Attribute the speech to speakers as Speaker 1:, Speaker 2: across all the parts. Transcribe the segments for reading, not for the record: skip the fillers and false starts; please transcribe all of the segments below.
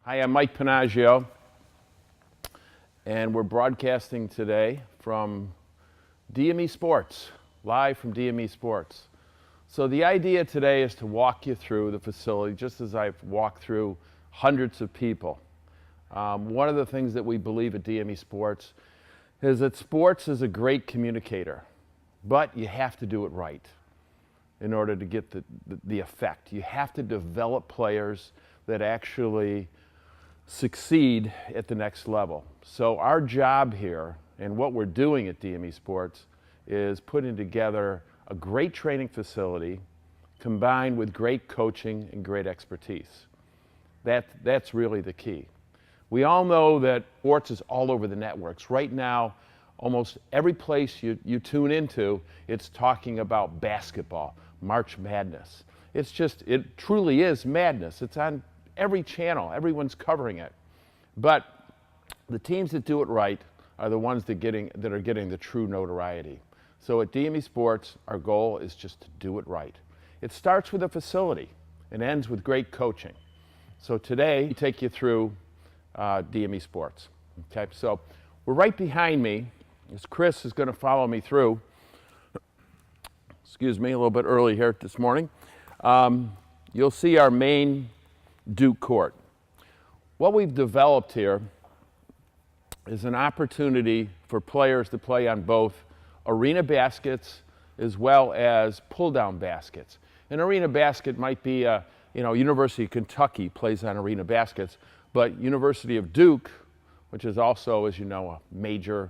Speaker 1: Hi, I'm Mike Panaggio, and we're broadcasting today from DME Sports, live from DME Sports. So the idea today is to walk you through the facility, just as I've walked through hundreds of people. One of the things that we believe at DME Sports is that sports is a great communicator, but you have to do it right in order to get the effect. You have to develop players that actually succeed at the next level. So our job here and what we're doing at DME Sports is putting together a great training facility combined with great coaching and great expertise. That's really the key. We all know that sports is all over the networks. Right now, almost every place you tune into, it's talking about basketball, March Madness. It truly is madness. It's on every channel, everyone's covering it. But the teams that do it right are the ones that are getting the true notoriety. So at DME Sports, our goal is just to do it right. It starts with a facility and ends with great coaching. So today, we take you through DME Sports. Okay, so we're right behind me, as Chris is going to follow me through. Excuse me, a little bit early here this morning. You'll see our main Duke court. What we've developed here is an opportunity for players to play on both arena baskets as well as pull-down baskets. An arena basket might be, University of Kentucky plays on arena baskets, but University of Duke, which is also, as you know, a major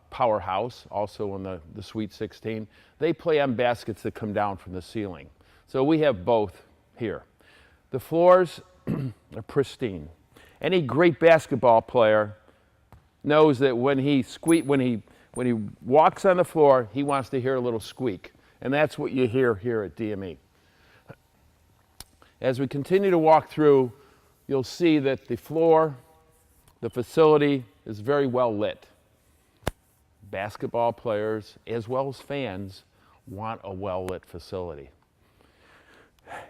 Speaker 1: powerhouse, also in the Sweet 16, they play on baskets that come down from the ceiling. So we have both here. The floors are pristine. Any great basketball player knows that when he walks on the floor, he wants to hear a little squeak. And that's what you hear here at DME. As we continue to walk through, you'll see that the floor, the facility is very well lit. Basketball players, as well as fans, want a well-lit facility.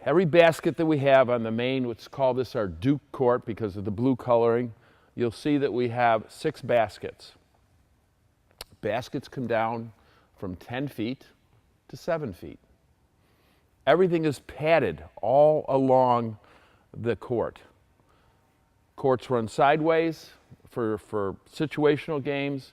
Speaker 1: Every basket that we have on the main, let's call this our Duke court because of the blue coloring, you'll see that we have 6 baskets. Baskets come down from 10 feet to 7 feet. Everything is padded all along the court. Courts run sideways for situational games,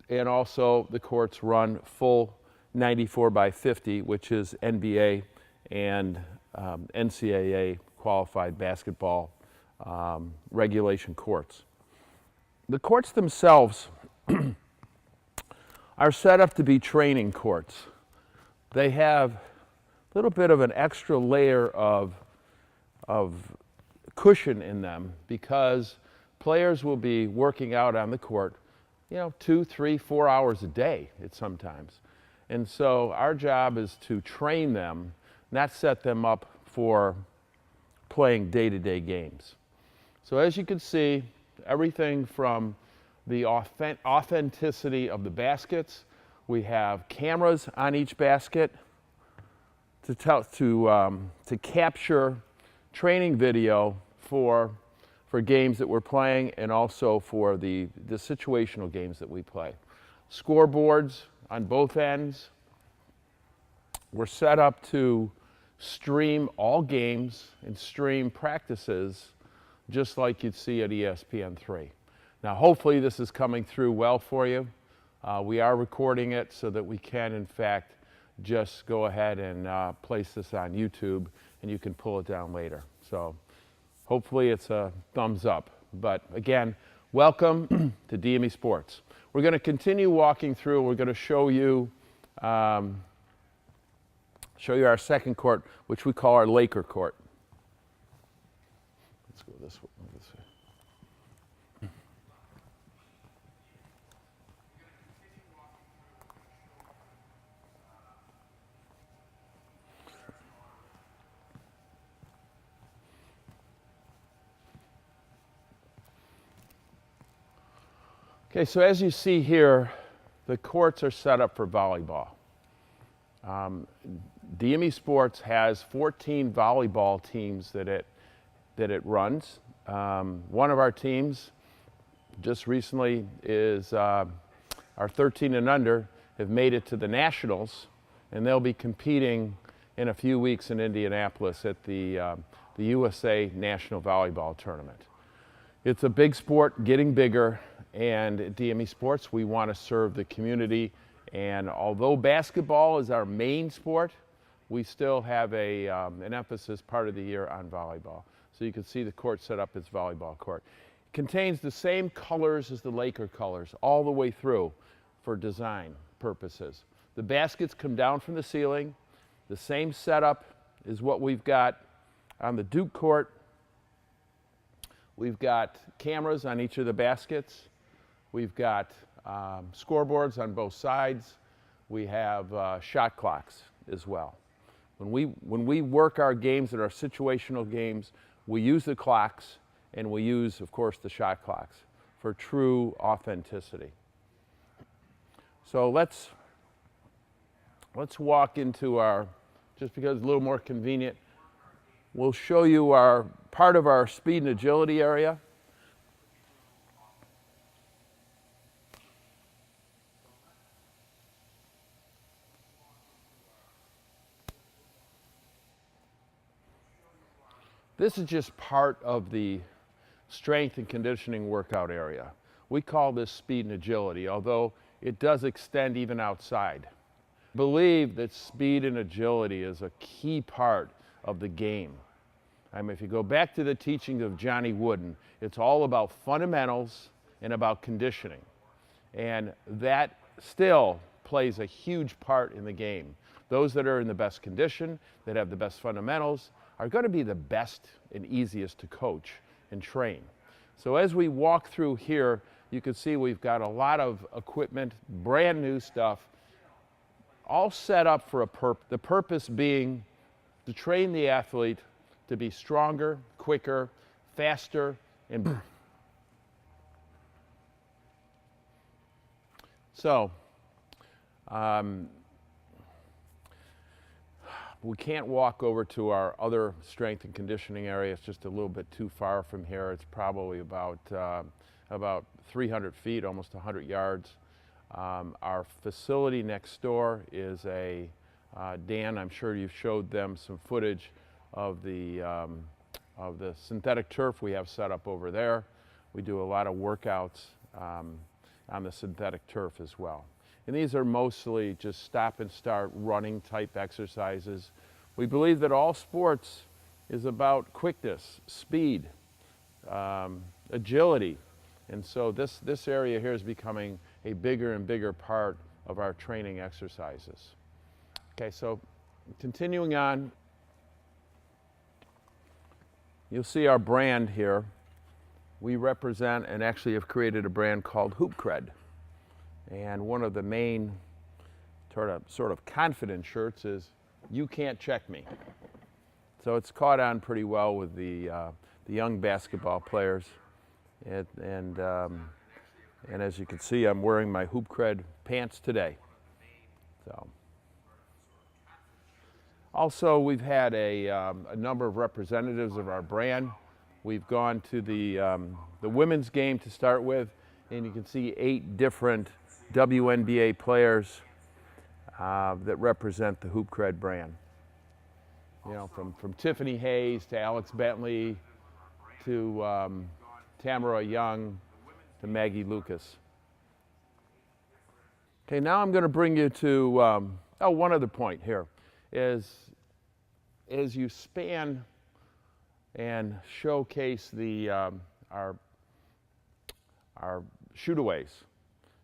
Speaker 1: and also the courts run full 94 by 50, which is NBA and NCAA qualified basketball regulation courts. The courts themselves are set up to be training courts. They have a little bit of an extra layer of cushion in them because players will be working out on the court 2, 3, 4 hours a day sometimes. And so our job is to train them, not set them up for playing day-to-day games. So as you can see, everything from the authenticity of the baskets, we have cameras on each basket to capture training video for games that we're playing and also for the situational games that we play. Scoreboards on both ends. We're set up to stream all games and stream practices just like you'd see at ESPN3. Now hopefully this is coming through well for you. We are recording it so that we can in fact just go ahead and place this on YouTube and you can pull it down later. So hopefully it's a thumbs up. But again, welcome to DME Sports. We're going to continue walking through. We're going to show you our second court, which we call our Laker court. Let's go this way. Okay, so as you see here, the courts are set up for volleyball. DME Sports has 14 volleyball teams that it that it runs. One of our teams just recently is our 13 and under have made it to the Nationals, and they'll be competing in a few weeks in Indianapolis at the USA National Volleyball Tournament. It's a big sport, getting bigger, and at DME Sports we want to serve the community. And although basketball is our main sport, we still have an emphasis part of the year on volleyball. So you can see the court set up as volleyball court. It contains the same colors as the Laker colors all the way through for design purposes. The baskets come down from the ceiling. The same setup is what we've got on the Duke court. We've got cameras on each of the baskets. We've got scoreboards on both sides. We have shot clocks as well. When we work our games and our situational games, we use the clocks, and we use, of course, the shot clocks for true authenticity. So let's walk into our, just because it's a little more convenient, we'll show you our part of our speed and agility area. This is just part of the strength and conditioning workout area. We call this speed and agility, although it does extend even outside. I believe that speed and agility is a key part of the game. I mean, if you go back to the teachings of Johnny Wooden, it's all about fundamentals and about conditioning. And that still plays a huge part in the game. Those that are in the best condition, that have the best fundamentals, are going to be the best and easiest to coach and train. So as we walk through here, you can see we've got a lot of equipment, brand new stuff, all set up for the purpose being to train the athlete to be stronger, quicker, faster, and so we can't walk over to our other strength and conditioning area. It's just a little bit too far from here. It's probably about 300 feet, almost 100 yards. Our facility next door is Dan, I'm sure you've showed them some footage of the synthetic turf we have set up over there. We do a lot of workouts on the synthetic turf as well. And these are mostly just stop and start running type exercises. We believe that all sports is about quickness, speed, agility. And so this area here is becoming a bigger and bigger part of our training exercises. Okay, so continuing on, you'll see our brand here. We represent and actually have created a brand called Hoop Cred. And one of the main sort of confident shirts is, "You can't check me." So it's caught on pretty well with the young basketball players. And as you can see, I'm wearing my Hoop Cred pants today. So. Also, we've had a number of representatives of our brand. We've gone to the women's game to start with, and you can see 8 different WNBA players that represent the Hoop Cred brand. You know, from Tiffany Hayes to Alex Bentley to Tamara Young to Maggie Lucas. Okay, now I'm going to bring you to one other point here is as you span and showcase our shoot-aways.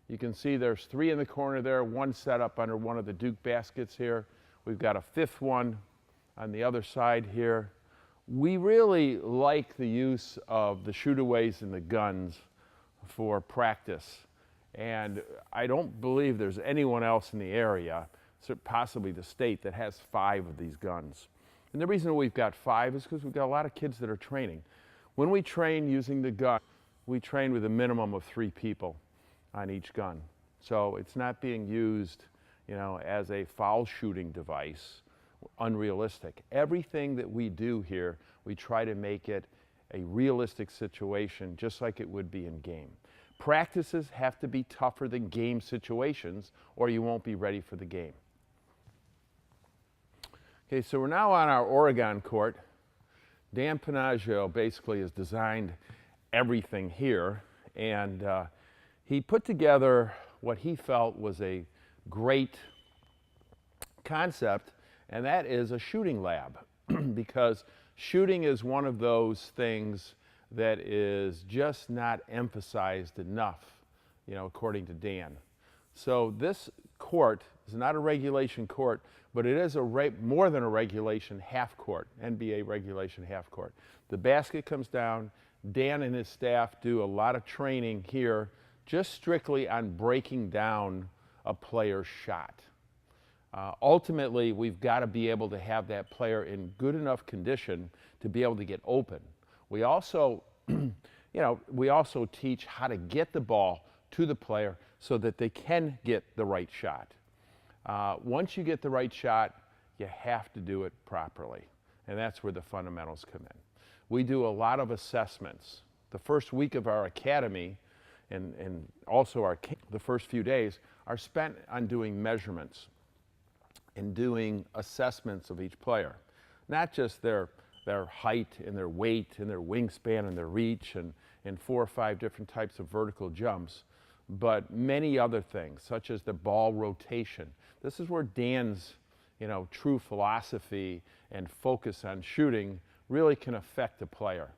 Speaker 1: You can see there's 3 in the corner there, 1 set up under one of the Duke baskets here. We've got a 5th one on the other side here. We really like the use of the shoot-aways and the guns for practice. And I don't believe there's anyone else in the area, possibly the state, that has 5 of these guns. And the reason we've got 5 is because we've got a lot of kids that are training. When we train using the gun, we train with a minimum of 3 people on each gun. So it's not being used, you know, as a foul shooting device, unrealistic. Everything that we do here, we try to make it a realistic situation, just like it would be in game. Practices have to be tougher than game situations, or you won't be ready for the game. Okay, so we're now on our Oregon court. Dan Panaggio basically has designed everything here, and he put together what he felt was a great concept, and that is a shooting lab. Because shooting is one of those things that is just not emphasized enough, according to Dan. So this court is not a regulation court, but it is more than a regulation half court, NBA regulation half court. The basket comes down. Dan and his staff do a lot of training here just strictly on breaking down a player's shot. Ultimately, we've got to be able to have that player in good enough condition to be able to get open. We also, we also teach how to get the ball to the player so that they can get the right shot. Once you get the right shot, you have to do it properly, and that's where the fundamentals come in. We do a lot of assessments. The first week of our academy and also the first few days are spent on doing measurements and doing assessments of each player. Not just their height and their weight and their wingspan and their reach and 4 or 5 different types of vertical jumps, but many other things, such as the ball rotation. This is where Dan's true philosophy and focus on shooting really can affect the player.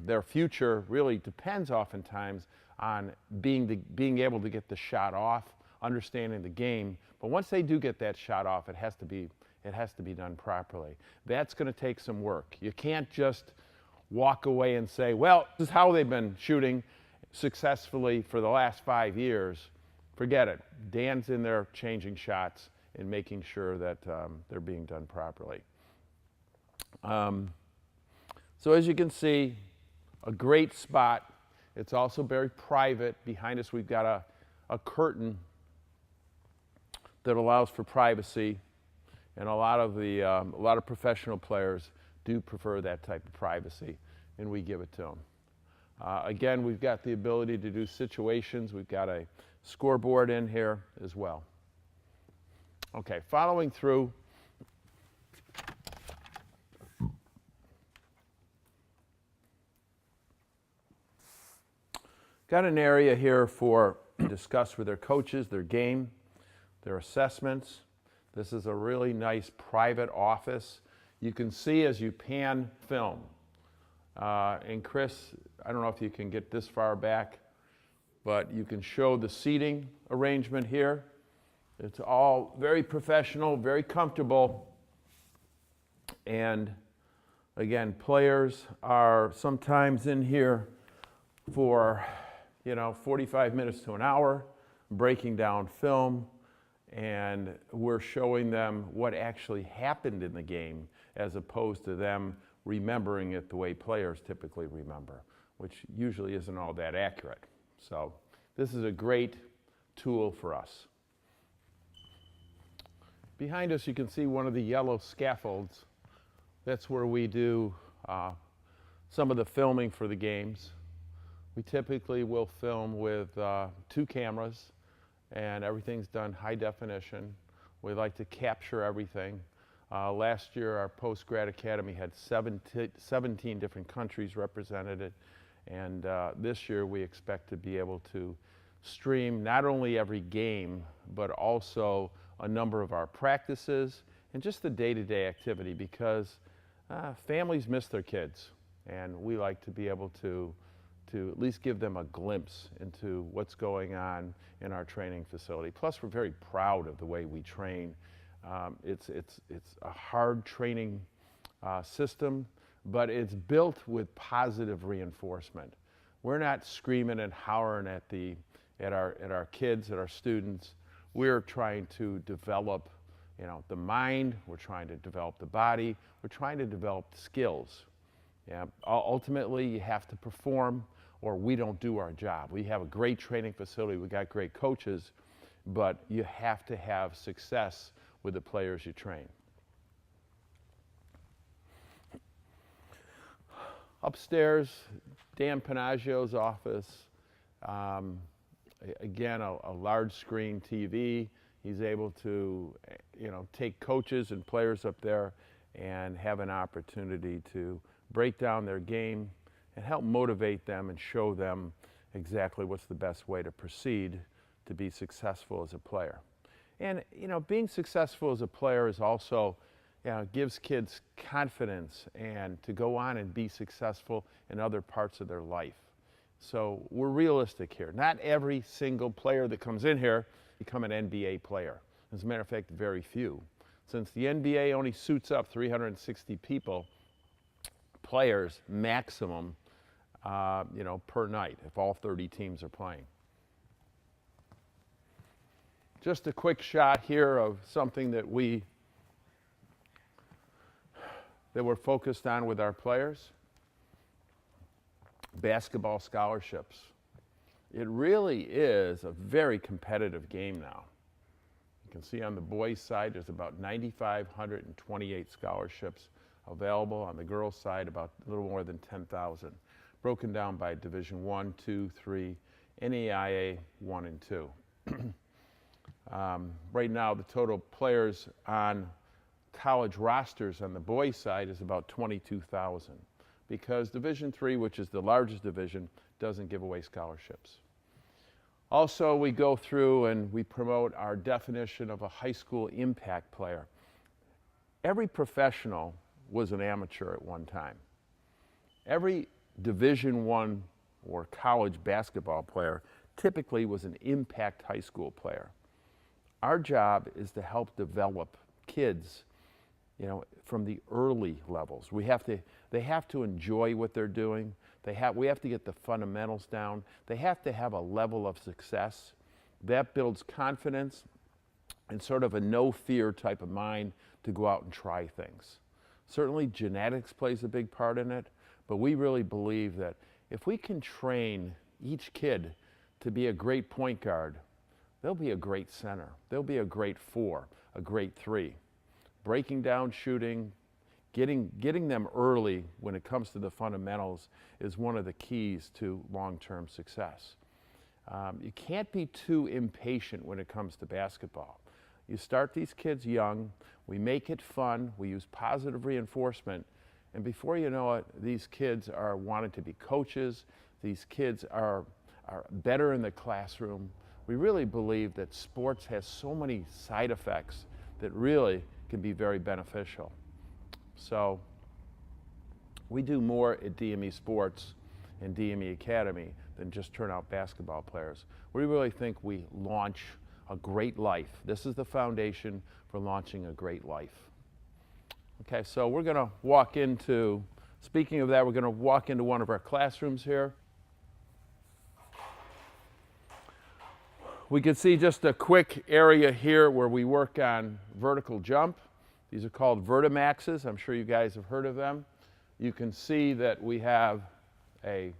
Speaker 1: Their future really depends oftentimes on being able to get the shot off, understanding the game. But once they do get that shot off, it has to be done properly. That's going to take some work. You can't just walk away and say, well, this is how they've been shooting successfully for the last 5 years. Forget it. Dan's in there changing shots and making sure that they're being done properly. So as you can see, a great spot. It's also very private. Behind us, we've got a curtain that allows for privacy, and a lot of professional players do prefer that type of privacy, and we give it to them. Again, we've got the ability to do situations. We've got a scoreboard in here as well. Okay, following through. Got an area here for discuss with their coaches, their game, their assessments. This is a really nice private office. You can see as you pan film. And Chris, I don't know if you can get this far back, but you can show the seating arrangement here. It's all very professional, very comfortable. And again, players are sometimes in here for 45 minutes to an hour, breaking down film, and we're showing them what actually happened in the game as opposed to them remembering it the way players typically remember, which usually isn't all that accurate. So this is a great tool for us. Behind us, you can see one of the yellow scaffolds. That's where we do some of the filming for the games. We typically will film with 2 cameras, and everything's done high definition. We like to capture everything. Last year, our post-grad academy had 17 different countries represented, and this year we expect to be able to stream not only every game, but also a number of our practices and just the day-to-day activity, because families miss their kids, and we like to be able to at least give them a glimpse into what's going on in our training facility. Plus, we're very proud of the way we train. It's a hard training system, but it's built with positive reinforcement. We're not screaming and hollering at our kids, at our students. We're trying to develop, the mind. We're trying to develop the body. We're trying to develop skills. Yeah. Ultimately, you have to perform, or we don't do our job. We have a great training facility. We got great coaches, but you have to have success with the players you train. Upstairs, Dan Panaggio's office. Again, a large screen TV. He's able to, take coaches and players up there and have an opportunity to break down their game and help motivate them and show them exactly what's the best way to proceed to be successful as a player. And, being successful as a player is also, gives kids confidence and to go on and be successful in other parts of their life. So we're realistic here. Not every single player that comes in here become an NBA player. As a matter of fact, very few. Since the NBA only suits up 360 players maximum, per night, if all 30 teams are playing. Just a quick shot here of something that we're focused on with our players. Basketball scholarships. It really is a very competitive game now. You can see on the boys' side there's about 9,528 scholarships available. On the girls' side, about a little more than 10,000, broken down by Division 1, 2, 3, NAIA 1 and 2. Right now, the total players on college rosters on the boys' side is about 22,000. Because Division III, which is the largest division, doesn't give away scholarships. Also, we go through and we promote our definition of a high school impact player. Every professional was an amateur at one time. Every Division I or college basketball player typically was an impact high school player. Our job is to help develop kids from the early levels. They have to enjoy what they're doing. We have to get the fundamentals down. They have to have a level of success. That builds confidence and sort of a no-fear type of mind to go out and try things. Certainly genetics plays a big part in it, but we really believe that if we can train each kid to be a great point guard, they'll be a great center. They'll be a great 4, a great 3. Breaking down shooting, getting them early when it comes to the fundamentals is one of the keys to long-term success. You can't be too impatient when it comes to basketball. You start these kids young, we make it fun, we use positive reinforcement, and before you know it, these kids are wanting to be coaches, these kids are better in the classroom. We really believe that sports has so many side effects that really can be very beneficial. So we do more at DME Sports and DME Academy than just turn out basketball players. We really think we launch a great life. This is the foundation for launching a great life. Okay, so we're going to walk into, speaking of that, we're going to walk into one of our classrooms here. We can see just a quick area here where we work on vertical jump. These are called Vertimaxes. I'm sure you guys have heard of them. You can see that we have a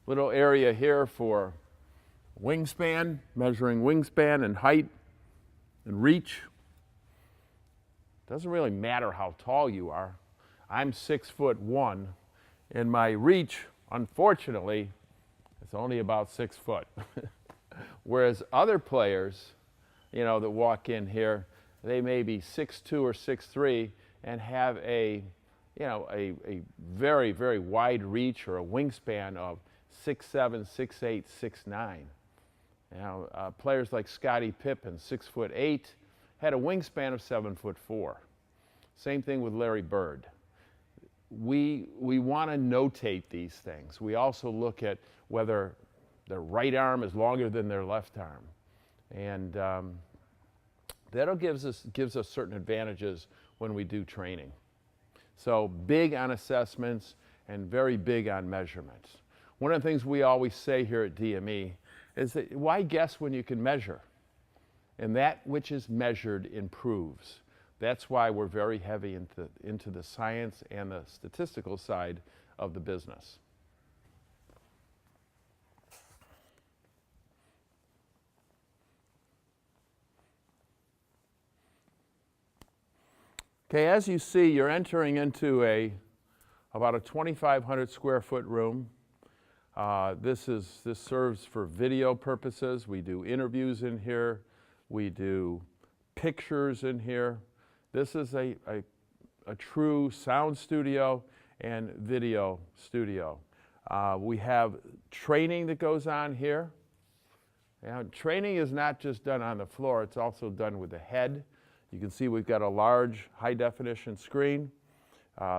Speaker 1: little area here for wingspan, measuring wingspan and height and reach. Doesn't really matter how tall you are. I'm 6'1", and my reach, unfortunately, is only about 6 foot. Whereas other players, that walk in here, they may be 6'2" or 6'3" and have a very, very wide reach or a wingspan of 6'7", 6'8", 6'9". Players like Scottie Pippen, 6'8", had a wingspan of 7'4". Same thing with Larry Bird. We want to notate these things. We also look at whether their right arm is longer than their left arm. And that'll gives us certain advantages when we do training. So big on assessments and very big on measurements. One of the things we always say here at DME is that why guess when you can measure? And that which is measured improves. That's why we're very heavy into the science and the statistical side of the business. Okay, as you see, you're entering into about a 2,500 square foot room. This serves for video purposes. We do interviews in here. We do pictures in here. This is a true sound studio and video studio. We have training that goes on here. Now, training is not just done on the floor, it's also done with the head. You can see we've got a large high-definition screen.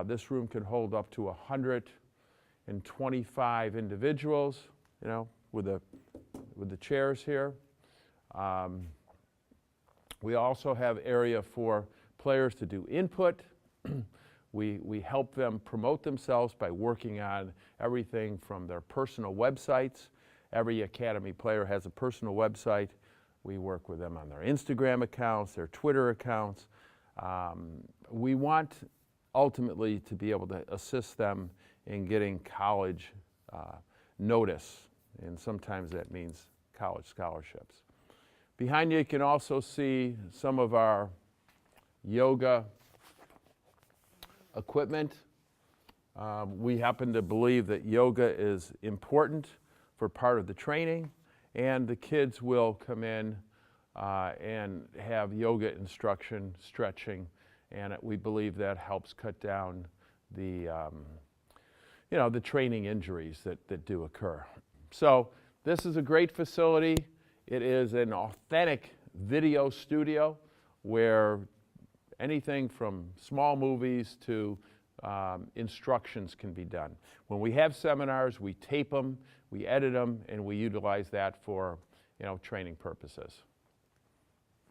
Speaker 1: This room can hold up to 125 individuals, you know, with the chairs here. We also have area for players to do input. We help them promote themselves by working on everything from their personal websites. Every Academy player has a personal website. We work with them on their Instagram accounts, their Twitter accounts. We want ultimately to be able to assist them in getting college notice, and sometimes that means college scholarships. Behind you can also see some of our yoga equipment. We happen to believe that yoga is important for part of the training, and the kids will come in and have yoga instruction, stretching, and we believe that helps cut down the the training injuries that do occur. So this is a great facility. It is an authentic video studio where anything from small movies to instructions can be done. When we have seminars, we tape them, we edit them, and we utilize that for training purposes.